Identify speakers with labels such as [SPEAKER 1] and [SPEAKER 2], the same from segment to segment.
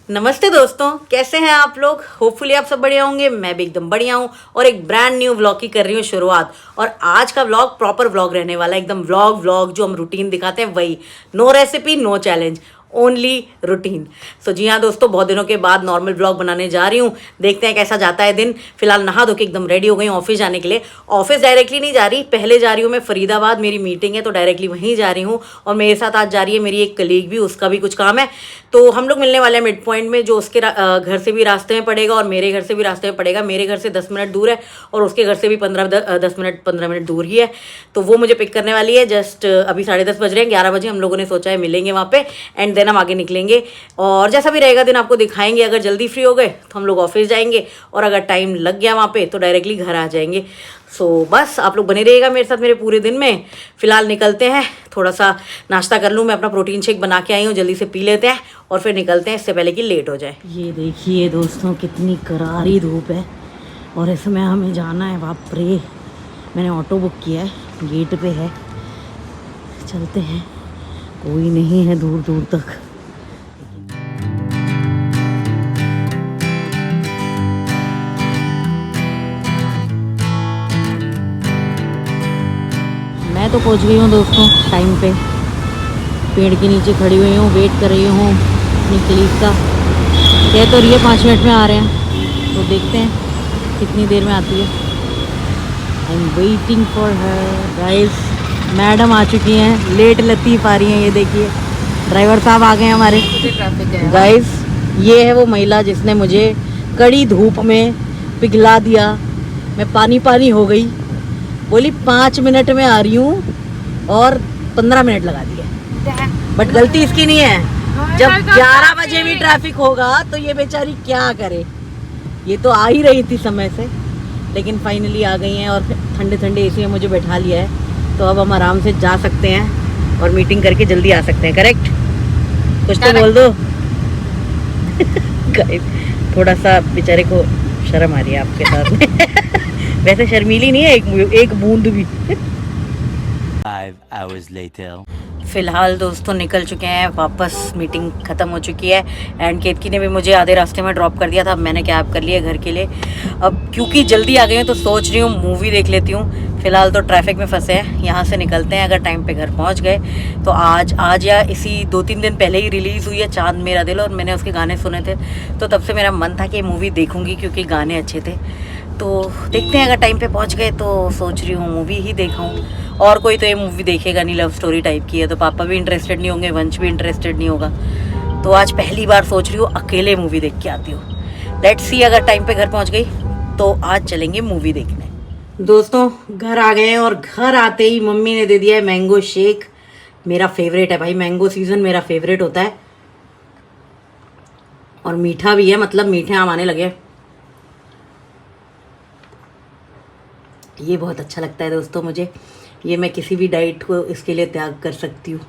[SPEAKER 1] नमस्ते दोस्तों, कैसे हैं आप लोग। होपफुली आप सब बढ़िया होंगे। मैं भी एकदम बढ़िया हूँ और एक ब्रांड न्यू व्लॉग की कर रही हूँ शुरुआत। और आज का व्लॉग प्रॉपर व्लॉग रहने वाला है, एकदम व्लॉग जो हम रूटीन दिखाते हैं वही। No recipe, no challenge, only routine. So जी हाँ दोस्तों, बहुत दिनों के बाद नॉर्मल व्लॉग बनाने जा रही हूँ। देखते हैं कैसा जाता है दिन। फिलहाल नहा धो के एकदम रेडी हो गई हूँ ऑफिस जाने के लिए। ऑफिस डायरेक्टली नहीं जा रही, पहले जा रही हूँ मैं फरीदाबाद, मेरी मीटिंग है तो डायरेक्टली वहीं जा रही हूँ। और मेरे साथ आज जा रही है मेरी एक कलीग भी, उसका भी कुछ काम है। तो हम लोग मिलने वाले हैं मिड पॉइंट में, जो उसके घर से भी रास्ते में पड़ेगा और मेरे घर से भी रास्ते में पड़ेगा। मेरे घर से 10 मिनट दूर है और उसके घर से भी 15 मिनट दूर ही है। तो वो मुझे पिक करने वाली है। जस्ट अभी 10:30 बज रहे हैं, 11 बजे हम लोगों ने सोचा है मिलेंगे वहाँ पे, एंड देन हम आगे निकलेंगे। और जैसा भी रहेगा दिन आपको दिखाएंगे। अगर जल्दी फ्री हो गए तो हम लोग ऑफिस जाएंगे, और अगर टाइम लग गया वहाँ पे तो डायरेक्टली घर आ जाएंगे। सो बस आप लोग बने रहिएगा मेरे साथ मेरे पूरे दिन में। फिलहाल निकलते हैं, थोड़ा सा नाश्ता कर लूँ। मैं अपना प्रोटीन शेक बना के आई हूँ, जल्दी से पी लेते हैं और फिर निकलते हैं, इससे पहले कि लेट हो जाए। ये देखिए दोस्तों, कितनी करारी धूप है और इसमें हमें जाना है। बाप रे, मैंने ऑटो बुक किया है, गेट पे है। चलते हैं, कोई नहीं है दूर दूर तक। मैं तो पहुंच गई हूँ दोस्तों टाइम पे। पेड़ के नीचे खड़ी हुई हूँ, वेट कर रही हूँ अपनी कलीग का। कह तो रही है 5 मिनट में आ रहे हैं, तो देखते हैं कितनी देर में आती है। I am waiting for her. Guys, madam आ चुकी हैं, लेट लतीफ़ आ रही हैं। ये देखिए ड्राइवर साहब आ गए हैं हमारे। गाइस, ये है वो महिला जिसने मुझे कड़ी धूप में पिघला दिया। मैं पानी पानी हो गई। बोली 5 मिनट में आ रही हूँ और 15 मिनट लगा दिए। बट गलती इसकी नहीं है। जब 11 बजे भी ट्रैफिक होगा तो ये बेचारी क्या करे। ये तो आ ही रही थी समय से, लेकिन फाइनली आ गई हैं और ठंडे ठंडे एसी में मुझे बैठा लिया है। तो अब हम आराम से जा सकते हैं और मीटिंग करके जल्दी आ सकते हैं। करेक्ट? कुछ तो बोल दो। थोड़ा सा बेचारे को शर्म आ रही है आपके साथ में। वैसे शर्मीली नहीं है एक बूंद भी।
[SPEAKER 2] 5 hours later.
[SPEAKER 1] फिलहाल दोस्तों निकल चुके हैं वापस, मीटिंग ख़त्म हो चुकी है। एंड केतकी ने भी मुझे आधे रास्ते में ड्रॉप कर दिया था। अब मैंने कैब कर लिया घर के लिए। अब क्योंकि जल्दी आ गई हूँ तो सोच रही हूँ मूवी देख लेती हूँ। फिलहाल तो ट्रैफिक में फंसे हैं, यहाँ से निकलते हैं। अगर टाइम पे घर पहुँच गए तो आज या इसी 2-3 दिन पहले ही रिलीज़ हुई है चांद मेरा दिल, और मैंने उसके गाने सुने थे। तो तब से मेरा मन था कि मूवी देखूँगी क्योंकि गाने अच्छे थे। तो देखते हैं, अगर टाइम पे पहुंच गए तो सोच रही हूँ मूवी ही देखाऊँ। और कोई तो ये मूवी देखेगा नहीं, लव स्टोरी टाइप की है, तो पापा भी इंटरेस्टेड नहीं होंगे, वंश भी इंटरेस्टेड नहीं होगा। तो आज पहली बार सोच रही हूँ अकेले मूवी देख के आती हूँ। लेट्स सी, अगर टाइम पे घर पहुँच गई तो आज चलेंगे मूवी देखने। दोस्तों घर आ गए हैं और घर आते ही मम्मी ने दे दिया है मैंगो शेक। मेरा फेवरेट है भाई, मैंगो सीजन मेरा फेवरेट होता है। और मीठा भी है, मतलब मीठे आम आने लगे। ये बहुत अच्छा लगता है दोस्तों मुझे। ये मैं किसी भी डाइट को इसके लिए त्याग कर सकती हूँ।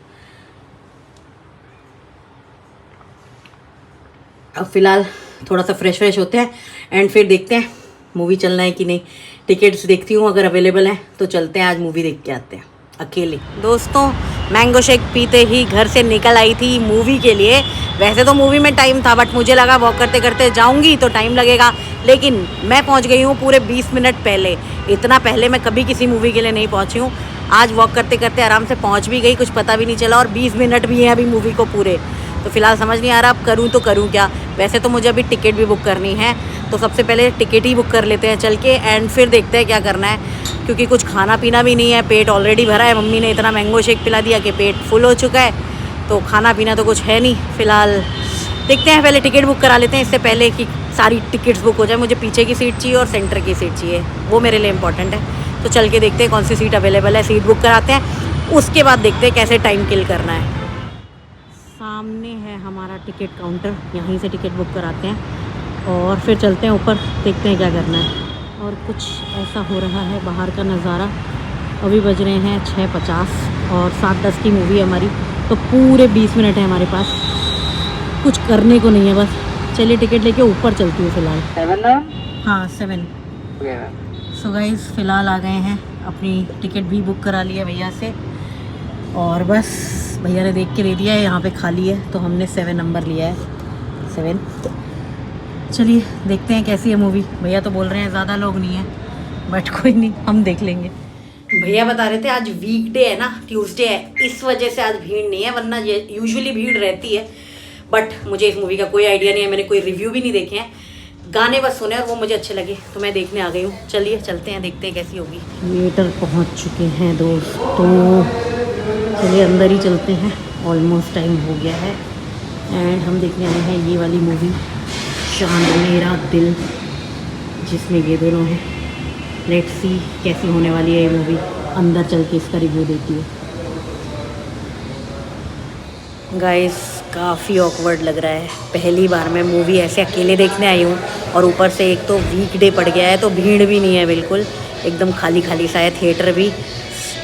[SPEAKER 1] अब फिलहाल थोड़ा सा फ्रेश होते हैं एंड फिर देखते हैं मूवी चलना है कि नहीं। टिकट्स देखती हूँ, अगर अवेलेबल है तो चलते हैं, आज मूवी देख के आते हैं अकेले। दोस्तों मैंगो शेक पीते ही घर से निकल आई थी मूवी के लिए। वैसे तो मूवी में टाइम था, बट मुझे लगा वॉक करते करते जाऊंगी तो टाइम लगेगा, लेकिन मैं पहुंच गई हूँ पूरे 20 मिनट पहले। इतना पहले मैं कभी किसी मूवी के लिए नहीं पहुंची हूँ। आज वॉक करते करते आराम से पहुंच भी गई, कुछ पता भी नहीं चला। और 20 मिनट भी हैं अभी मूवी को पूरे। तो फिलहाल समझ नहीं आ रहा अब करूँ तो करूँ क्या। वैसे तो मुझे अभी टिकट भी बुक करनी है, तो सबसे पहले टिकट ही बुक कर लेते हैं चल के, एंड फिर देखते हैं क्या करना है। क्योंकि कुछ खाना पीना भी नहीं है, पेट ऑलरेडी भरा है। मम्मी ने इतना मैंगो शेक पिला दिया कि पेट फुल हो चुका है, तो खाना पीना तो कुछ है नहीं। फिलहाल देखते हैं, पहले टिकट बुक करा लेते हैं इससे पहले कि सारी टिकट्स बुक हो जाए। मुझे पीछे की सीट चाहिए और सेंटर की सीट चाहिए, वो मेरे लिए इंपॉर्टेंट है। तो चल के देखते हैं कौन सी सीट अवेलेबल है, सीट बुक कराते हैं, उसके बाद देखते हैं कैसे टाइम किल करना है। सामने है हमारा टिकट काउंटर, यहीं से टिकट बुक कराते हैं और फिर चलते हैं ऊपर, देखते हैं क्या करना है। और कुछ ऐसा हो रहा है बाहर का नज़ारा। अभी बज रहे हैं 6:50 और 7:10 की मूवी है हमारी, तो पूरे 20 मिनट है हमारे पास। कुछ करने को नहीं है बस। चलिए टिकट लेके ऊपर चलती हूँ फिलहाल।
[SPEAKER 3] 7 ना?
[SPEAKER 1] हाँ 7। सो गाइस फिलहाल आ गए हैं, अपनी टिकट भी बुक करा लिया भैया से, और बस भैया ने देख के दे दिया है यहाँ पे खाली है, तो हमने 7 नंबर लिया है। 7। चलिए देखते हैं कैसी है मूवी। भैया तो बोल रहे हैं ज़्यादा लोग नहीं हैं, बट कोई नहीं, हम देख लेंगे। भैया बता रहे थे आज वीकडे है ना, ट्यूसडे है, इस वजह से आज भीड़ नहीं है, वरना ये यूजुअली भीड़ रहती है। बट मुझे इस मूवी का कोई आइडिया नहीं है, मैंने कोई रिव्यू भी नहीं देखे हैं, गाने बस सुने और वो मुझे अच्छे लगे तो मैं देखने आ गई हूँ। चलिए चलते हैं, देखते हैं कैसी होगी। थिएटर पहुँच चुके हैं दोस्तों, चलिए अंदर ही चलते हैं, ऑलमोस्ट टाइम हो गया है। एंड हम देखने आए हैं ये वाली मूवी चांद मेरा दिल, जिसमें ये दोनों हैं। लेट्स सी कैसी होने वाली है ये मूवी, अंदर चल के इसका रिव्यू देती है। गाइस काफ़ी ऑकवर्ड लग रहा है, पहली बार मैं मूवी ऐसे अकेले देखने आई हूँ, और ऊपर से एक तो वीकडे पड़ गया है तो भीड़ भी नहीं है, बिल्कुल एकदम खाली खाली सा है थिएटर भी।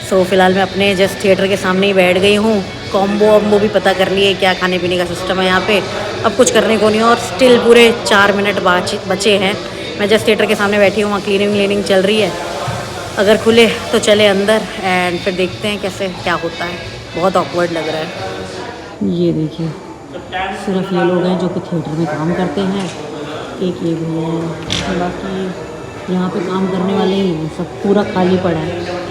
[SPEAKER 1] सो फिलहाल मैं अपने जस्ट थिएटर के सामने ही बैठ गई हूँ। कॉम्बो वॉम्बो भी पता कर लिए क्या खाने पीने का सिस्टम है यहाँ पे। अब कुछ करने को नहीं, और स्टिल पूरे 4 मिनट बचे हैं। मैं जस्ट थिएटर के सामने बैठी हूँ, वहाँ क्लीनिंग चल रही है। अगर खुले तो चले अंदर एंड फिर देखते हैं कैसे क्या होता है। बहुत ऑकवर्ड लग रहा है। ये देखिए सिर्फ ये लोग हैं जो कि थिएटर में काम करते हैं, एक ये भैया है, बाकी यहाँ पे काम करने वाले ही हैं, सब पूरा खाली पड़ा है।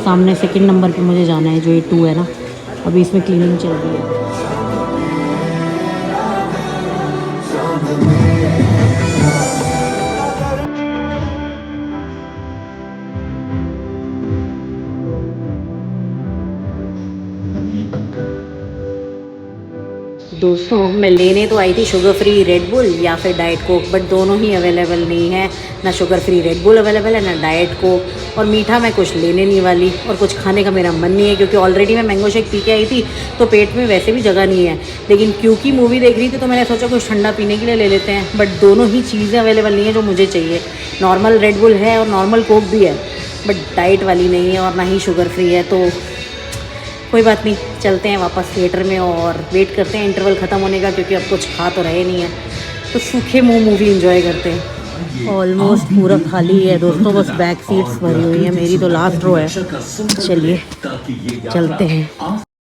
[SPEAKER 1] सामने सेकंड नंबर पे मुझे जाना है, जो ये 2 है ना, अभी इसमें क्लीनिंग चल रही है। दोस्तों मैं लेने तो आई थी शुगर फ्री रेड बुल या फिर डाइट कोक, बट दोनों ही अवेलेबल नहीं है। ना sugar free red bull available है, ना डाइट कोक, और मीठा मैं कुछ लेने नहीं वाली, और कुछ खाने का मेरा मन नहीं है, क्योंकि ऑलरेडी मैं मैंगो शेक पी के आई थी तो पेट में वैसे भी जगह नहीं है। लेकिन क्योंकि मूवी देख रही थी तो मैंने सोचा कुछ ठंडा पीने के लिए ले लेते हैं, बट दोनों ही चीज़ें अवेलेबल नहीं है जो मुझे चाहिए। नॉर्मल रेड बुल है और नॉर्मल कोक भी है, बट डाइट वाली नहीं है और ना ही शुगर फ्री है। तो कोई बात नहीं, चलते हैं वापस थिएटर में और वेट करते हैं इंटरवल ख़त्म होने का, क्योंकि अब कुछ खा तो रहे नहीं है, तो सूखे मुंह मूवी एंजॉय करते हैं। ऑलमोस्ट पूरा खाली है दोस्तों, बस बैक सीट्स भरी हुई है, मेरी तो लास्ट रो है। चलिए चलते हैं।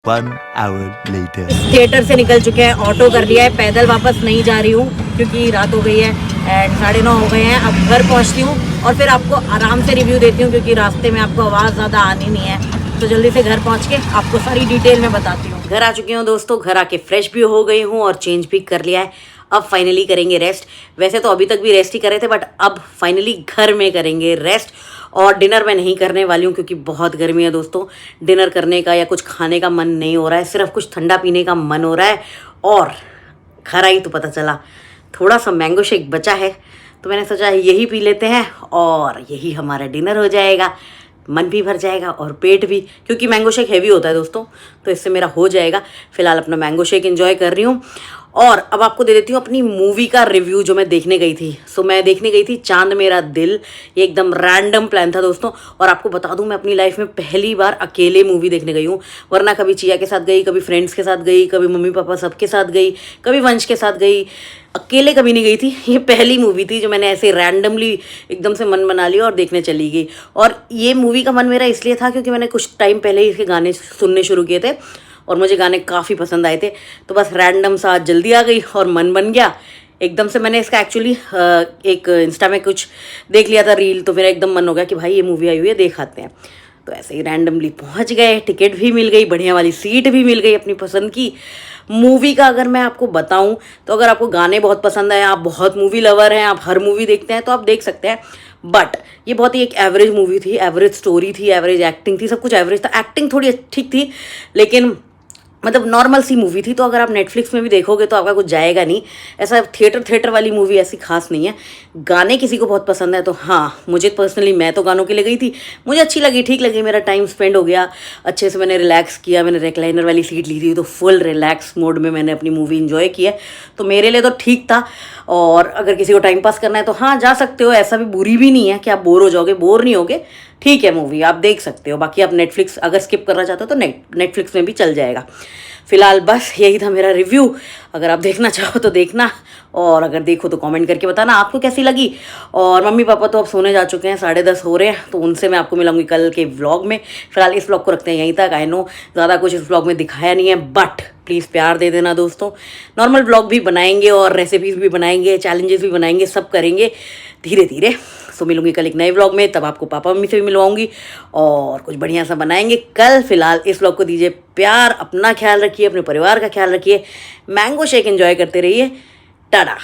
[SPEAKER 2] 1 hour later.
[SPEAKER 1] थिएटर से निकल चुके हैं, ऑटो कर लिया है, पैदल वापस नहीं जा रही हूँ क्योंकि रात हो गई है एंड 9:30 हो गए हैं। अब घर पहुँचती हूँ और फिर आपको आराम से रिव्यू देती हूँ, क्योंकि रास्ते में आपको आवाज़ ज़्यादा आनी नहीं है, तो जल्दी से घर पहुंच के आपको सारी डिटेल में बताती हूँ। घर आ चुकी हूँ दोस्तों, घर आके फ्रेश भी हो गई हूँ और चेंज भी कर लिया है। अब फाइनली करेंगे रेस्ट। वैसे तो अभी तक भी रेस्ट ही कर रहे थे, बट अब फाइनली घर में करेंगे रेस्ट। और डिनर मैं नहीं करने वाली हूँ क्योंकि बहुत गर्मी है दोस्तों। डिनर करने का या कुछ खाने का मन नहीं हो रहा है, सिर्फ कुछ ठंडा पीने का मन हो रहा है। और घर आई तो पता चला थोड़ा सा मैंगो शेक बचा है, तो मैंने सोचा यही पी लेते हैं और यही हमारा डिनर हो जाएगा। मन भी भर जाएगा और पेट भी, क्योंकि मैंगो शेक हैवी होता है दोस्तों, तो इससे मेरा हो जाएगा। फिलहाल अपना मैंगो शेक एंजॉय कर रही हूँ। और अब आपको दे देती हूँ अपनी मूवी का रिव्यू जो मैं देखने गई थी। सो मैं देखने गई थी चांद मेरा दिल। ये एकदम रैंडम प्लान था दोस्तों, और आपको बता दूँ मैं अपनी लाइफ में पहली बार अकेले मूवी देखने गई हूँ। वरना कभी चिया के साथ गई, कभी फ्रेंड्स के साथ गई, कभी मम्मी पापा सबके साथ गई, कभी वंश के साथ गई, अकेले कभी नहीं गई थी। ये पहली मूवी थी जो मैंने ऐसे रैंडमली एकदम से मन बना लिया और देखने चली गई। और ये मूवी का मन मेरा इसलिए था क्योंकि मैंने कुछ टाइम पहले ही इसके गाने सुनने शुरू किए थे और मुझे गाने काफ़ी पसंद आए थे, तो बस रैंडम सा जल्दी आ गई और मन बन गया एकदम से। मैंने इसका एक्चुअली एक इंस्टा में कुछ देख लिया था रील, तो मेरा एकदम मन हो गया कि भाई ये मूवी आई हुई है, देख आते हैं। तो ऐसे ही रैंडमली पहुंच गए, टिकट भी मिल गई, बढ़िया वाली सीट भी मिल गई अपनी पसंद की। मूवी का अगर मैं आपको बताऊं तो अगर आपको गाने बहुत पसंद है, आप बहुत मूवी लवर हैं, आप हर मूवी देखते हैं, तो आप देख सकते हैं। बट ये बहुत ही एक एवरेज मूवी थी, एवरेज स्टोरी थी, एवरेज एक्टिंग थी, सब कुछ एवरेज था। एक्टिंग थोड़ी ठीक थी, लेकिन मतलब नॉर्मल सी मूवी थी। तो अगर आप नेटफ्लिक्स में भी देखोगे तो आपका कुछ जाएगा नहीं। ऐसा थिएटर वाली मूवी ऐसी खास नहीं है। गाने किसी को बहुत पसंद है तो हाँ, मुझे पर्सनली, मैं तो गानों के लिए गई थी, मुझे अच्छी लगी, ठीक लगी, मेरा टाइम स्पेंड हो गया अच्छे से, मैंने रिलैक्स किया, मैंने रिक्लाइनर वाली सीट ली थी तो फुल रिलैक्स मोड में मैंने अपनी मूवी इन्जॉय की है, तो मेरे लिए तो ठीक था। और अगर किसी को टाइम पास करना है तो हाँ जा सकते हो, ऐसा भी बुरी भी नहीं है कि आप बोर हो जाओगे, बोर नहीं होगे, ठीक है मूवी आप देख सकते हो। बाकी आप नेटफ्लिक्स अगर स्किप करना चाहते हो तो नेटफ्लिक्स में भी चल जाएगा। फिलहाल बस यही था मेरा रिव्यू, अगर आप देखना चाहो तो देखना, और अगर देखो तो कमेंट करके बताना आपको कैसी लगी। और मम्मी पापा तो अब सोने जा चुके हैं, 10:30 हो रहे हैं, तो उनसे मैं आपको मिलाऊंगी कल के व्लॉग में। फिलहाल इस व्लॉग को रखते हैं यहीं तक। आई नो ज़्यादा कुछ इस व्लॉग में दिखाया नहीं है, बट प्लीज़ प्यार दे देना दोस्तों। नॉर्मल ब्लॉग भी बनाएंगे और रेसिपीज़ भी बनाएंगे, चैलेंजेस भी बनाएंगे, सब करेंगे धीरे धीरे। सो मिलूंगी कल एक नए व्लॉग में, तब आपको पापा मम्मी से भी मिलवाऊंगी और कुछ बढ़िया सा बनाएंगे कल। फिलहाल इस व्लॉग को दीजिए प्यार, अपना ख्याल रखिए, अपने परिवार का ख्याल रखिए, मैंगो शेक एंजॉय करते रहिए। टाटा।